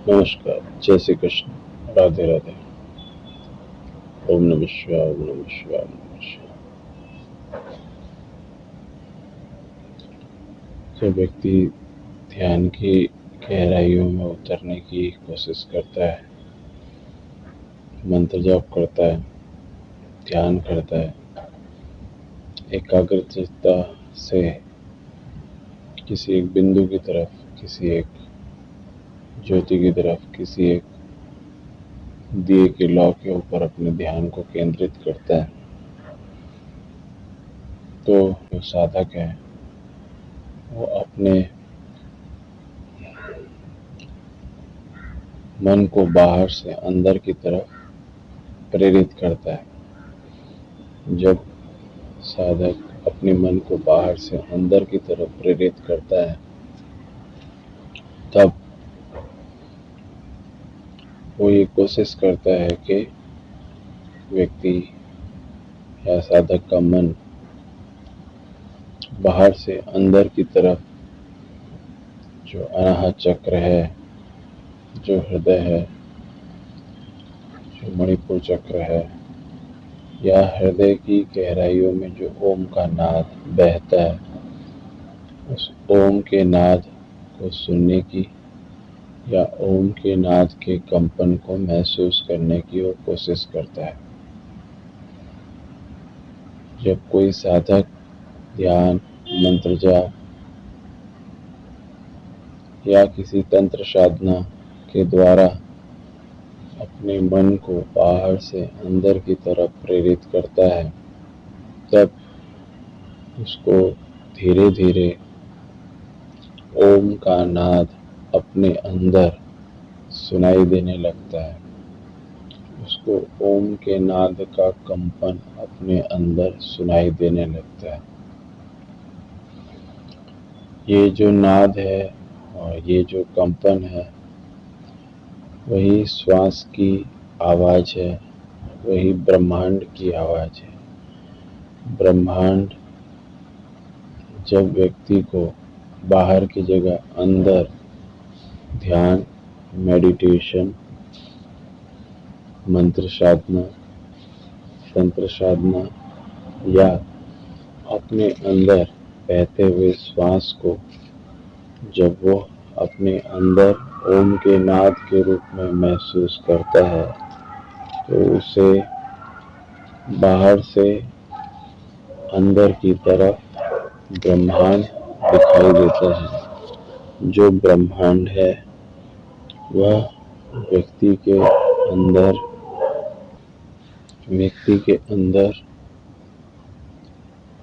नमस्कार, जय श्री कृष्ण, राधे राधे। ओम नमः शिवाय, ओम नमः शिवाय, ओम नमः शिवाय। जब व्यक्ति ध्यान की गहराइयों में उतरने की कोशिश करता है, मंत्र जाप करता है, ध्यान करता है, एकाग्रचित्ता से किसी एक बिंदु की तरफ, किसी एक ज्योति की तरफ, किसी एक दिए के लौ के ऊपर अपने ध्यान को केंद्रित करता है, तो जो साधक है वो अपने मन को बाहर से अंदर की तरफ प्रेरित करता है। जब साधक अपने मन को बाहर से अंदर की तरफ प्रेरित करता है, तब वो ये कोशिश करता है कि व्यक्ति या साधक का मन बाहर से अंदर की तरफ, जो अनाहत चक्र है, जो हृदय है, जो मणिपुर चक्र है, या हृदय की गहराइयों में जो ओम का नाद बहता है, उस ओम के नाद को सुनने की या ओम के नाद के कंपन को महसूस करने की वो कोशिश करता है। जब कोई साधक ध्यान, मंत्र जाप या किसी तंत्र साधना के द्वारा अपने मन को बाहर से अंदर की तरफ प्रेरित करता है, तब उसको धीरे धीरे ओम का नाद अपने अंदर सुनाई देने लगता है। उसको ओम के नाद का कंपन अपने अंदर सुनाई देने लगता है। ये जो नाद है और ये जो कंपन है, वही श्वास की आवाज़ है, वही ब्रह्मांड की आवाज़ है। ब्रह्मांड जब व्यक्ति को बाहर की जगह अंदर ध्यान, मेडिटेशन, मंत्र साधना, तंत्र साधना या अपने अंदर बहते हुए श्वास को जब वो अपने अंदर ओम के नाद के रूप में महसूस करता है, तो उसे बाहर से अंदर की तरफ ब्रह्मांड दिखाई देता है। जो ब्रह्मांड है वह व्यक्ति के अंदर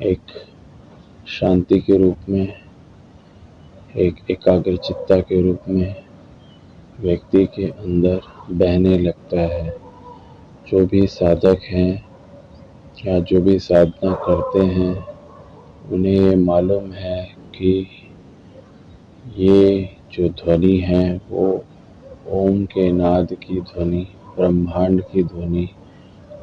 एक शांति के रूप में, एक एकाग्रचित्ता के रूप में व्यक्ति के अंदर बहने लगता है। जो भी साधक हैं या जो भी साधना करते हैं, उन्हें ये मालूम है कि ये जो ध्वनि है वो ओम के नाद की ध्वनि, ब्रह्मांड की ध्वनि,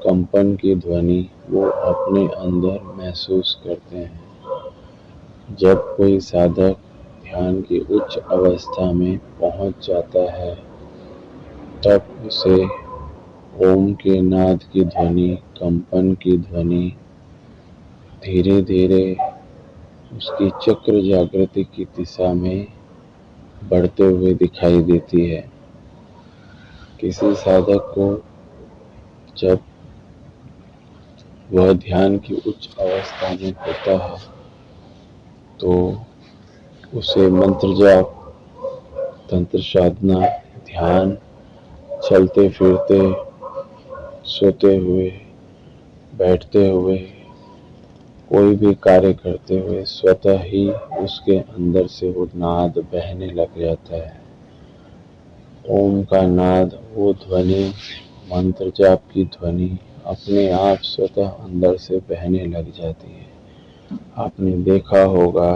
कंपन की ध्वनि वो अपने अंदर महसूस करते हैं। जब कोई साधक ध्यान की उच्च अवस्था में पहुंच जाता है, तब उसे ओम के नाद की ध्वनि, कंपन की ध्वनि धीरे धीरे उसकी चक्र जागृति की दिशा में बढ़ते हुए दिखाई देती है। किसी साधक को जब वह ध्यान की उच्च अवस्था में होता है, तो उसे मंत्र जाप, तंत्र साधना, ध्यान, चलते फिरते, सोते हुए, बैठते हुए, कोई भी कार्य करते हुए स्वतः ही उसके अंदर से वो नाद बहने लग जाता है। ओम का नाद, वो ध्वनि, मंत्र जाप की ध्वनि अपने आप स्वतः अंदर से बहने लग जाती है। आपने देखा होगा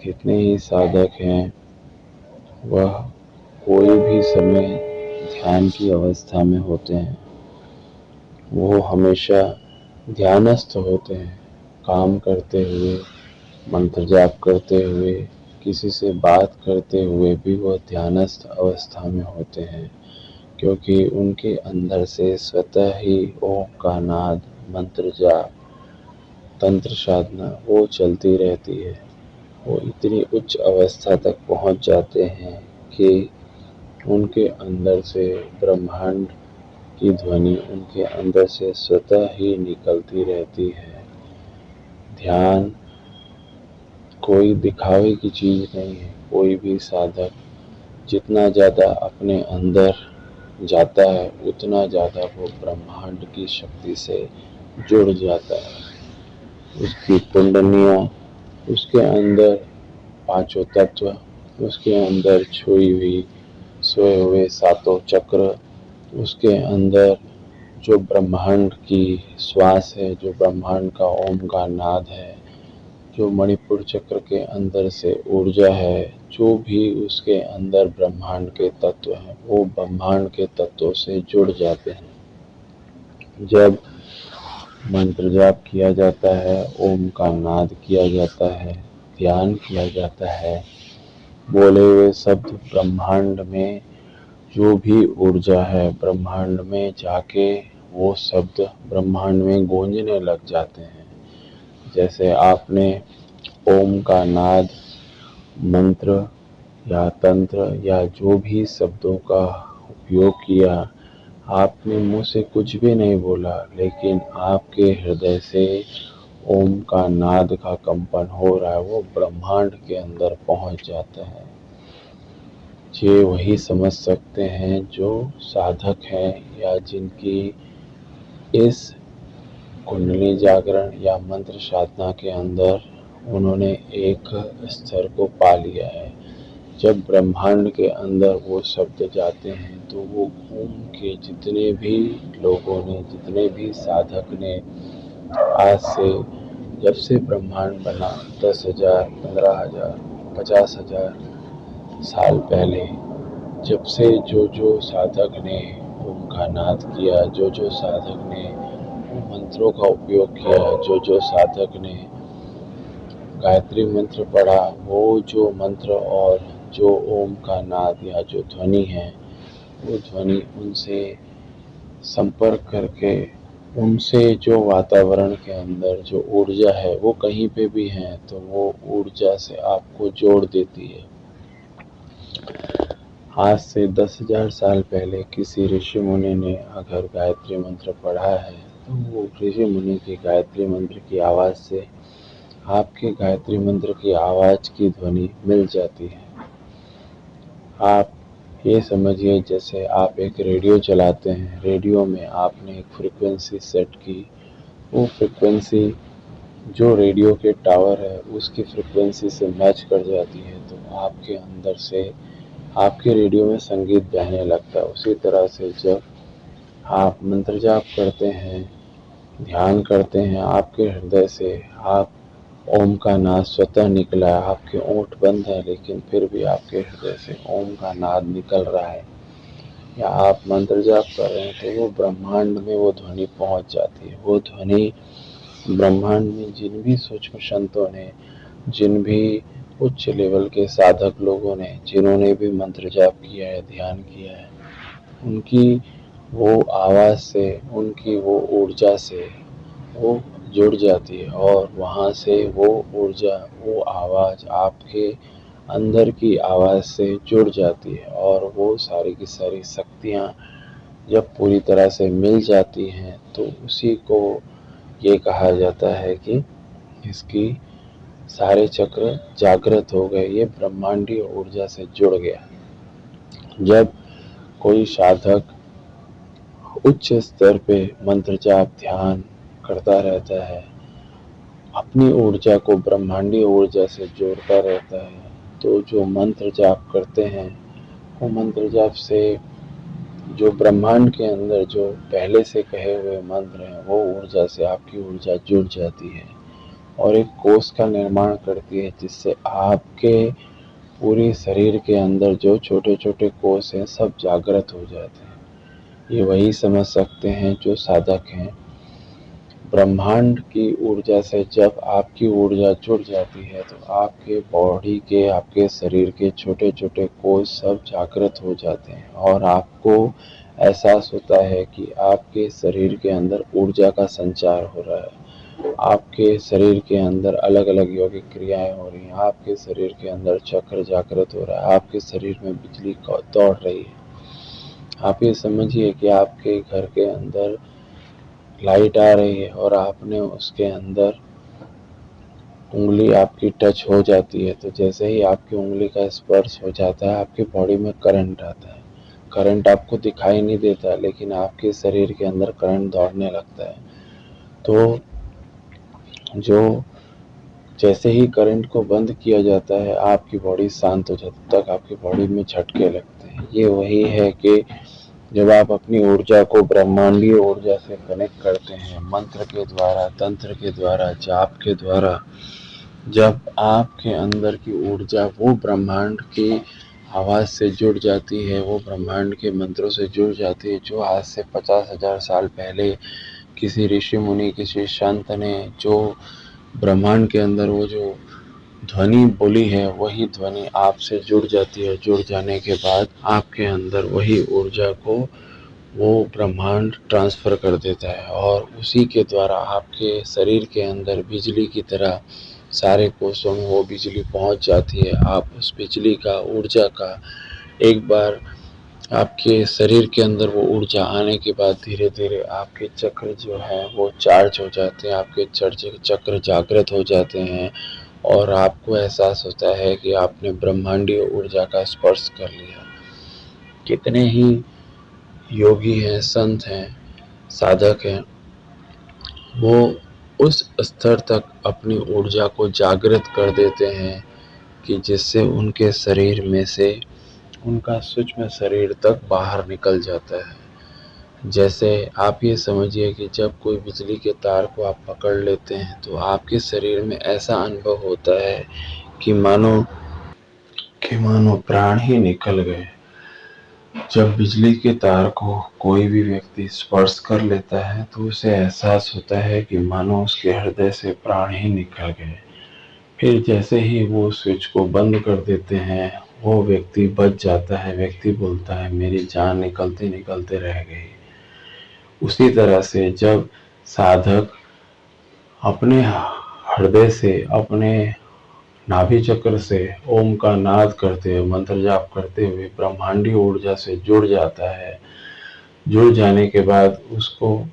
कितने ही साधक हैं, वह कोई भी समय ध्यान की अवस्था में होते हैं, वो हमेशा ध्यानस्थ होते हैं, काम करते हुए, मंत्र जाप करते हुए, किसी से बात करते हुए भी वह ध्यानस्थ अवस्था में होते हैं, क्योंकि उनके अंदर से स्वतः ही ओम का नाद, मंत्र जाप, तंत्र साधना वो चलती रहती है। वो इतनी उच्च अवस्था तक पहुंच जाते हैं कि उनके अंदर से ब्रह्मांड की ध्वनि उनके अंदर से स्वतः ही निकलती रहती है। ध्यान कोई दिखावे की चीज़ नहीं है। कोई भी साधक जितना ज़्यादा अपने अंदर जाता है उतना ज़्यादा वो ब्रह्मांड की शक्ति से जुड़ जाता है। उसकी कुंडलियाँ, उसके अंदर पांचों तत्व, उसके अंदर छुई हुई सोए हुए सातों चक्र, उसके अंदर जो ब्रह्मांड की श्वास है, जो ब्रह्मांड का ओम का नाद है, जो मणिपुर चक्र के अंदर से ऊर्जा है, जो भी उसके अंदर ब्रह्मांड के तत्व हैं वो ब्रह्मांड के तत्वों से जुड़ जाते हैं। जब मंत्र जाप किया जाता है, ओम का नाद किया जाता है, ध्यान किया जाता है, बोले हुए शब्द ब्रह्मांड में जो भी ऊर्जा है ब्रह्मांड में जाके वो शब्द ब्रह्मांड में गूंजने लग जाते हैं। जैसे आपने ओम का नाद, मंत्र या तंत्र या जो भी शब्दों का उपयोग किया, आपने मुंह से कुछ भी नहीं बोला, लेकिन आपके हृदय से ओम का नाद का कंपन हो रहा है, वो ब्रह्मांड के अंदर पहुंच जाता है। ये वही समझ सकते हैं जो साधक हैं या जिनकी इस कुंडली जागरण या मंत्र साधना के अंदर उन्होंने एक स्तर को पा लिया है। जब ब्रह्मांड के अंदर वो शब्द जाते हैं तो वो घूम के जितने भी लोगों ने, जितने भी साधक ने आज से, जब से ब्रह्मांड बना 10,000, 15,000, 50,000 साल पहले, जब से जो जो साधक ने ओम का नाद किया, जो जो साधक ने मंत्रों का उपयोग किया, जो जो साधक ने गायत्री मंत्र पढ़ा, वो जो मंत्र और जो ओम का नाद या जो ध्वनि है, वो ध्वनि उनसे संपर्क करके उनसे जो वातावरण के अंदर जो ऊर्जा है वो कहीं पे भी है तो वो ऊर्जा से आपको जोड़ देती है। आज से 10,000 साल पहले किसी ऋषि मुनि ने अगर गायत्री मंत्र पढ़ा है तो वो ऋषि मुनि की गायत्री मंत्र की आवाज़ से आपके गायत्री मंत्र की आवाज़ की ध्वनि मिल जाती है। आप ये समझिए जैसे आप एक रेडियो चलाते हैं, रेडियो में आपने एक फ्रीक्वेंसी सेट की, वो फ्रीक्वेंसी जो रेडियो के टावर है उसकी फ्रीक्वेंसी से मैच कर जाती है तो आपके अंदर से आपके रेडियो में संगीत बहने लगता है। उसी तरह से जब आप मंत्र जाप करते हैं, ध्यान करते हैं, आपके हृदय से आप ओम का नाद स्वतः निकला है, आपके ओंठ बंद है लेकिन फिर भी आपके हृदय से ओम का नाद निकल रहा है, या आप मंत्र जाप कर रहे हैं तो वो ब्रह्मांड में वो ध्वनि पहुंच जाती है। वो ध्वनि ब्रह्मांड में जिन भी सूक्ष्म संतों ने, जिन भी उच्च लेवल के साधक लोगों ने, जिन्होंने भी मंत्र जाप किया है, ध्यान किया है, उनकी वो आवाज़ से, उनकी वो ऊर्जा से वो जुड़ जाती है और वहाँ से वो ऊर्जा, वो आवाज़ आपके अंदर की आवाज़ से जुड़ जाती है और वो सारी की सारी शक्तियाँ जब पूरी तरह से मिल जाती हैं तो उसी को ये कहा जाता है कि इसकी सारे चक्र जागृत हो गए, ये ब्रह्मांडीय ऊर्जा से जुड़ गया। जब कोई साधक उच्च स्तर पे मंत्र जाप ध्यान करता रहता है, अपनी ऊर्जा को ब्रह्मांडीय ऊर्जा से जोड़ता रहता है, तो जो मंत्र जाप करते हैं वो मंत्र जाप से जो ब्रह्मांड के अंदर जो पहले से कहे हुए मंत्र हैं वो ऊर्जा से आपकी ऊर्जा जुड़ जाती है और एक कोष का निर्माण करती है, जिससे आपके पूरे शरीर के अंदर जो छोटे छोटे कोष हैं सब जागृत हो जाते हैं। ये वही समझ सकते हैं जो साधक हैं। ब्रह्मांड की ऊर्जा से जब आपकी ऊर्जा जुड़ जाती है तो आपके बॉडी के, आपके शरीर के छोटे छोटे कोष सब जागृत हो जाते हैं और आपको एहसास होता है कि आपके शरीर के अंदर ऊर्जा का संचार हो रहा है। आपके शरीर के अंदर अलग अलग यौगिक क्रियाएं हो रही हैं, आपके शरीर के अंदर चक्र जागृत हो रहा है, आपके शरीर में बिजली दौड़ रही है। आप ये समझिए कि आपके घर के अंदर लाइट आ रही है और आपने उसके अंदर उंगली आपकी टच हो जाती है, तो जैसे ही आपकी उंगली का स्पर्श हो जाता है आपकी बॉडी में करंट आता है। करंट आपको दिखाई नहीं देता लेकिन आपके शरीर के अंदर करंट दौड़ने लगता है। तो जो जैसे ही करंट को बंद किया जाता है आपकी बॉडी शांत हो जाती है, तब तक आपकी बॉडी में झटके लगते हैं। ये वही है कि जब आप अपनी ऊर्जा को ब्रह्मांडीय ऊर्जा से कनेक्ट करते हैं, मंत्र के द्वारा, तंत्र के द्वारा, जाप के द्वारा, जब आपके अंदर की ऊर्जा वो ब्रह्मांड की आवाज़ से जुड़ जाती है, वो ब्रह्मांड के मंत्रों से जुड़ जाती है, जो आज से 50,000 साल पहले किसी ऋषि मुनि, किसी संत ने जो ब्रह्मांड के अंदर वो जो ध्वनि बोली है, वही ध्वनि आपसे जुड़ जाती है। जुड़ जाने के बाद आपके अंदर वही ऊर्जा को वो ब्रह्मांड ट्रांसफ़र कर देता है और उसी के द्वारा आपके शरीर के अंदर बिजली की तरह सारे कोषों में वो बिजली पहुंच जाती है। आप उस बिजली का, ऊर्जा का, एक बार आपके शरीर के अंदर वो ऊर्जा आने के बाद धीरे धीरे आपके चक्र जो है वो चार्ज हो जाते हैं, आपके चक्र जागृत हो जाते हैं और आपको एहसास होता है कि आपने ब्रह्मांडीय ऊर्जा का स्पर्श कर लिया। कितने ही योगी हैं, संत हैं, साधक हैं, वो उस स्तर तक अपनी ऊर्जा को जागृत कर देते हैं कि जिससे उनके शरीर में से उनका सूक्ष्म शरीर तक बाहर निकल जाता है। जैसे आप ये समझिए कि जब कोई बिजली के तार को आप पकड़ लेते हैं तो आपके शरीर में ऐसा अनुभव होता है कि मानो प्राण ही निकल गए। जब बिजली के तार को कोई भी व्यक्ति स्पर्श कर लेता है तो उसे एहसास होता है कि मानो उसके हृदय से प्राण ही निकल गए। फिर जैसे ही वो स्विच को बंद कर देते हैं वो व्यक्ति बच जाता है। व्यक्ति बोलता है मेरी जान निकलते निकलते रह गई। उसी तरह से जब साधक अपने हृदय से, अपने नाभि चक्र से ओम का नाद करते हुए, मंत्र जाप करते हुए ब्रह्मांडीय ऊर्जा से जुड़ जाता है, जुड़ जाने के बाद उसको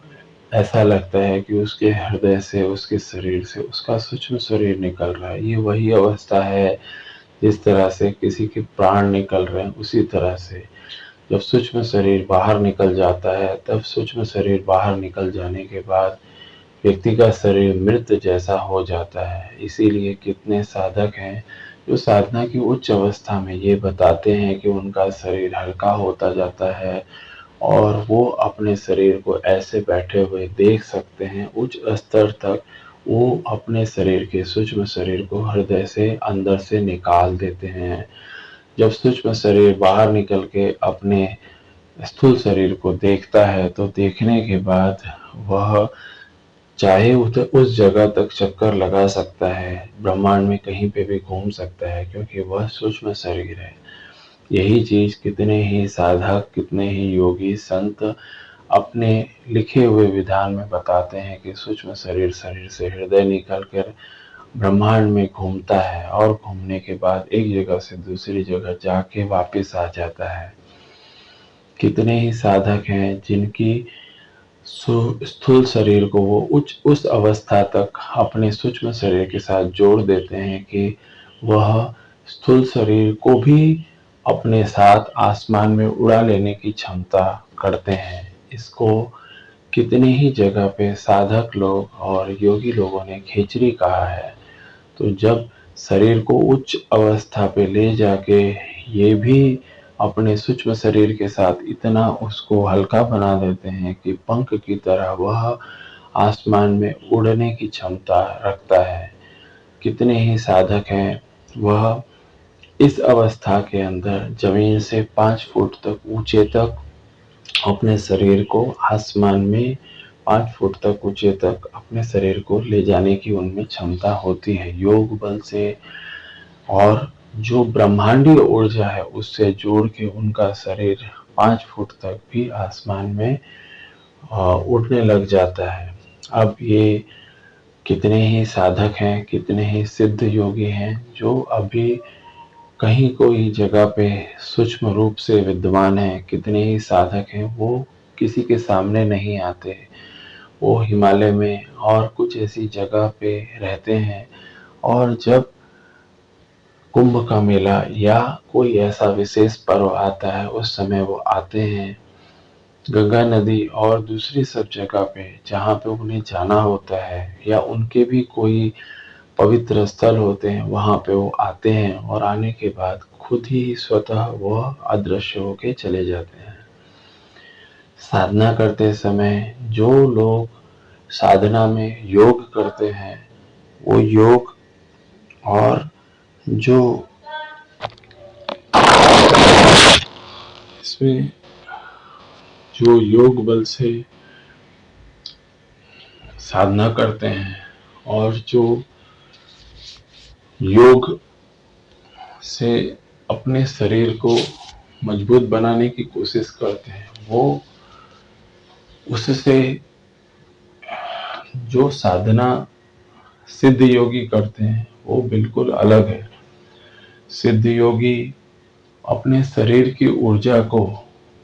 ऐसा लगता है कि उसके हृदय से, उसके शरीर से उसका सूक्ष्म शरीर निकल रहा है। ये वही अवस्था है जिस तरह से किसी के प्राण निकल रहे हैं। उसी तरह से जब सूक्ष्म शरीर बाहर निकल जाता है, तब सूक्ष्म शरीर बाहर निकल जाने के बाद व्यक्ति का शरीर मृत जैसा हो जाता है। इसीलिए कितने साधक हैं जो साधना की उच्च अवस्था में ये बताते हैं कि उनका शरीर हल्का होता जाता है और वो अपने शरीर को ऐसे बैठे हुए देख सकते हैं। उच्च स्तर तक वो अपने शरीर के, सूक्ष्म शरीर को हृदय से, अंदर से निकाल देते हैं। जब सूक्ष्म शरीर बाहर निकल के अपने स्थूल शरीर को देखता है तो देखने के बाद वह चाहे उस जगह तक चक्कर लगा सकता है, ब्रह्मांड में कहीं पे भी घूम सकता है, क्योंकि वह सूक्ष्म शरीर है। यही चीज कितने ही साधक, कितने ही योगी संत अपने लिखे हुए विधान में बताते हैं कि सूक्ष्म शरीर से हृदय निकल कर ब्रह्मांड में घूमता है और घूमने के बाद एक जगह से दूसरी जगह जाके वापस आ जाता है। कितने ही साधक हैं जिनकी स्थूल शरीर को वो उस अवस्था तक अपने सूक्ष्म शरीर के साथ जोड़ देते हैं कि वह स्थूल शरीर को भी अपने साथ आसमान में उड़ा लेने की क्षमता करते हैं। इसको कितनी ही जगह पे साधक लोग और योगी लोगों ने खेचरी कहा है। तो जब शरीर को उच्च अवस्था पे ले जाके ये भी अपने सूक्ष्म शरीर के साथ इतना उसको हल्का बना देते हैं कि पंख की तरह वह आसमान में उड़ने की क्षमता रखता है। कितने ही साधक हैं वह इस अवस्था के अंदर जमीन से 5 फुट तक ऊंचे तक अपने शरीर को आसमान में 5 फुट तक ऊंचे तक अपने शरीर को ले जाने की उनमें क्षमता होती है योग बल से। और जो ब्रह्मांडीय ऊर्जा है उससे जोड़ के उनका शरीर 5 फुट तक भी आसमान में उड़ने लग जाता है। अब ये कितने ही साधक हैं, कितने ही सिद्ध योगी हैं जो अभी कहीं कोई जगह पे सूक्ष्म रूप से विद्वान हैं, कितने ही साधक हैं वो किसी के सामने नहीं आते। वो हिमालय में और कुछ ऐसी जगह पे रहते हैं और जब कुंभ का मेला या कोई ऐसा विशेष पर्व आता है उस समय वो आते हैं। गंगा नदी और दूसरी सब जगह पे जहाँ पे उन्हें जाना होता है या उनके भी कोई पवित्र स्थल होते हैं वहाँ पे वो आते हैं और आने के बाद खुद ही स्वतः वह अदृश्य होके चले जाते हैं। साधना करते समय जो लोग साधना में योग करते हैं वो योग और जो इसमें जो योग बल से साधना करते हैं और जो योग से अपने शरीर को मजबूत बनाने की कोशिश करते हैं वो उससे जो साधना सिद्ध योगी करते हैं वो बिल्कुल अलग है। सिद्ध योगी अपने शरीर की ऊर्जा को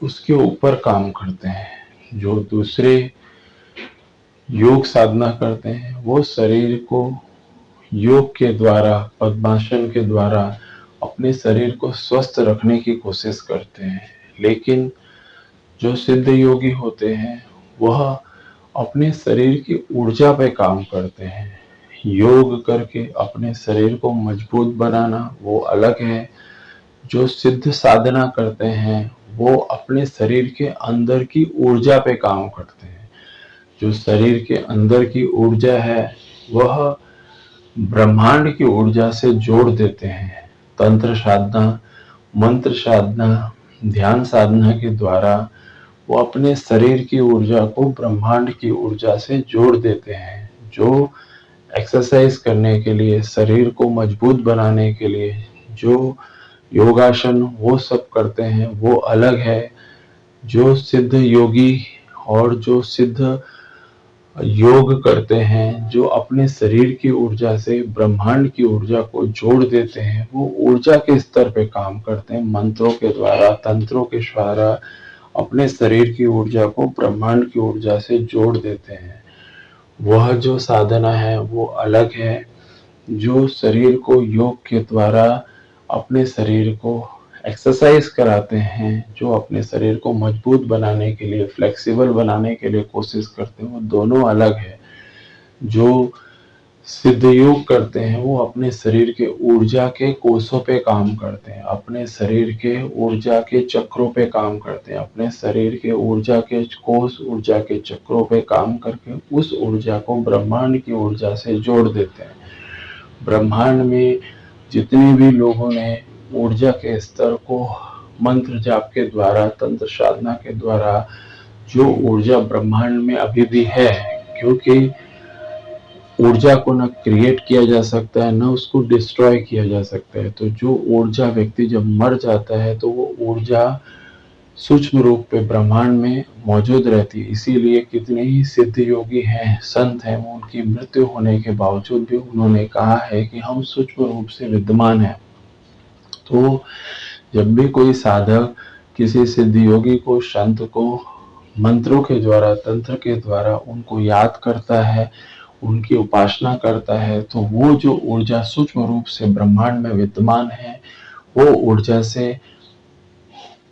उसके ऊपर काम करते हैं। जो दूसरे योग साधना करते हैं वो शरीर को योग के द्वारा पद्मासन के द्वारा अपने शरीर को स्वस्थ रखने की कोशिश करते हैं। लेकिन जो सिद्ध योगी होते हैं वह अपने शरीर की ऊर्जा पे काम करते हैं। योग करके अपने शरीर को मजबूत बनाना वो अलग है। जो सिद्ध साधना करते हैं वो अपने शरीर के अंदर की ऊर्जा पे काम करते हैं। जो शरीर के अंदर की ऊर्जा है वह ब्रह्मांड की ऊर्जा से जोड़ देते हैं। तंत्र साधना, मंत्र साधना, ध्यान साधना के द्वारा वो अपने शरीर की ऊर्जा को ब्रह्मांड की ऊर्जा से जोड़ देते हैं। जो एक्सरसाइज करने के लिए, शरीर को मजबूत बनाने के लिए जो योगासन वो सब करते हैं वो अलग है। जो सिद्ध योगी और जो सिद्ध योग करते हैं जो अपने शरीर की ऊर्जा से ब्रह्मांड की ऊर्जा को जोड़ देते हैं वो ऊर्जा के स्तर पे काम करते हैं। मंत्रों के द्वारा, तंत्रों के द्वारा अपने शरीर की ऊर्जा को ब्रह्मांड की ऊर्जा से जोड़ देते हैं। वह जो साधना है वो अलग है। जो शरीर को योग के द्वारा अपने शरीर को एक्सरसाइज कराते हैं, जो अपने शरीर को मजबूत बनाने के लिए, फ्लेक्सिबल बनाने के लिए कोशिश करते हैं, वो दोनों अलग है। जो सिद्ध योग करते हैं वो अपने शरीर के ऊर्जा के कोषों पे काम करते हैं, अपने शरीर के ऊर्जा के चक्रों पे काम करते हैं, अपने शरीर के ऊर्जा के कोष, ऊर्जा के चक्रों पे काम करके उस ऊर्जा को ब्रह्मांड की ऊर्जा से जोड़ देते हैं। ब्रह्मांड में जितने भी लोगों ने ऊर्जा के स्तर को मंत्र जाप के द्वारा, तंत्र साधना के द्वारा जो ऊर्जा ब्रह्मांड में अभी भी है, क्योंकि ऊर्जा को न क्रिएट किया जा सकता है न उसको डिस्ट्रॉय किया जा सकता है। तो जो ऊर्जा व्यक्ति जब मर जाता है तो वो ऊर्जा सूक्ष्म रूप पे ब्रह्मांड में मौजूद रहती है। इसीलिए कितने ही सिद्ध योगी हैं, संत हैं, उनकी मृत्यु होने के बावजूद भी उन्होंने कहा है कि हम सूक्ष्म रूप से विद्यमान हैं। तो जब भी कोई साधक किसी सिद्ध योगी को, संत को मंत्रों के द्वारा, तंत्र के द्वारा उनको याद करता है, उनकी उपासना करता है, तो वो जो ऊर्जा सूक्ष्म रूप से ब्रह्मांड में विद्यमान है वो ऊर्जा से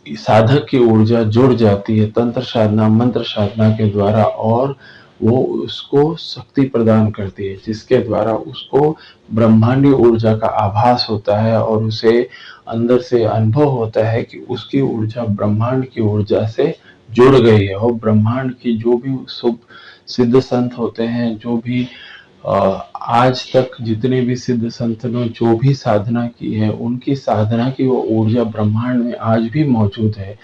साधक की ऊर्जा जुड़ जाती है तंत्र साधना, मंत्र साधना के द्वारा, और वो उसको शक्ति प्रदान करती है जिसके द्वारा उसको ब्रह्मांडीय ऊर्जा का आभास होता है और उसे अंदर से अनुभव होता है कि उसकी ऊर्जा ब्रह्मांड की ऊर्जा से जुड़ गई है। और ब्रह्मांड की जो भी शुभ सिद्ध संत होते हैं, जो भी आज तक जितने भी सिद्ध संतों ने जो भी साधना की है, उनकी साधना की वो ऊर्जा ब्रह्मांड में आज भी मौजूद है।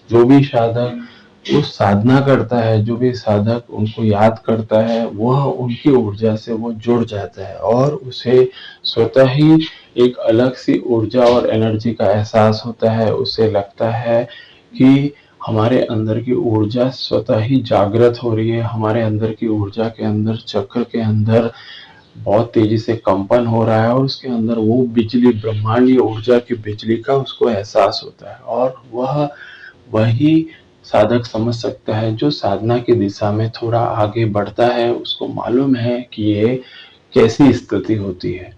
जो भी साधक उस साधना करता है, जो भी साधक उनको याद करता है, वह उनकी ऊर्जा से वो जुड़ जाता है और उसे स्वतः ही एक अलग सी ऊर्जा और एनर्जी का एहसास होता है। उसे लगता है कि हमारे अंदर की ऊर्जा स्वतः ही जागृत हो रही है, हमारे अंदर की ऊर्जा के अंदर, चक्र के अंदर बहुत तेजी से कंपन हो रहा है और उसके अंदर वो बिजली, ब्रह्मांडीय ऊर्जा की बिजली का उसको एहसास होता है। और वह वही साधक समझ सकता है जो साधना की दिशा में थोड़ा आगे बढ़ता है, उसको मालूम है कि ये कैसी स्थिति होती है।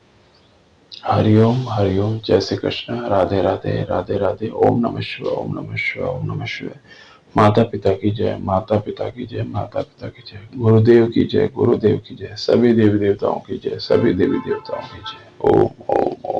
हरिओम हरिओम, जय श्री कृष्ण, राधे राधे, राधे राधे, ओम नमः शिवाय, ओम नमः शिवाय, ओम नमः शिवाय। माता पिता की जय, माता पिता की जय, माता पिता की जय, गुरुदेव की जय, गुरुदेव की जय, सभी देवी देवताओं की जय, सभी देवी देवताओं की जय। ओम ओम ओम।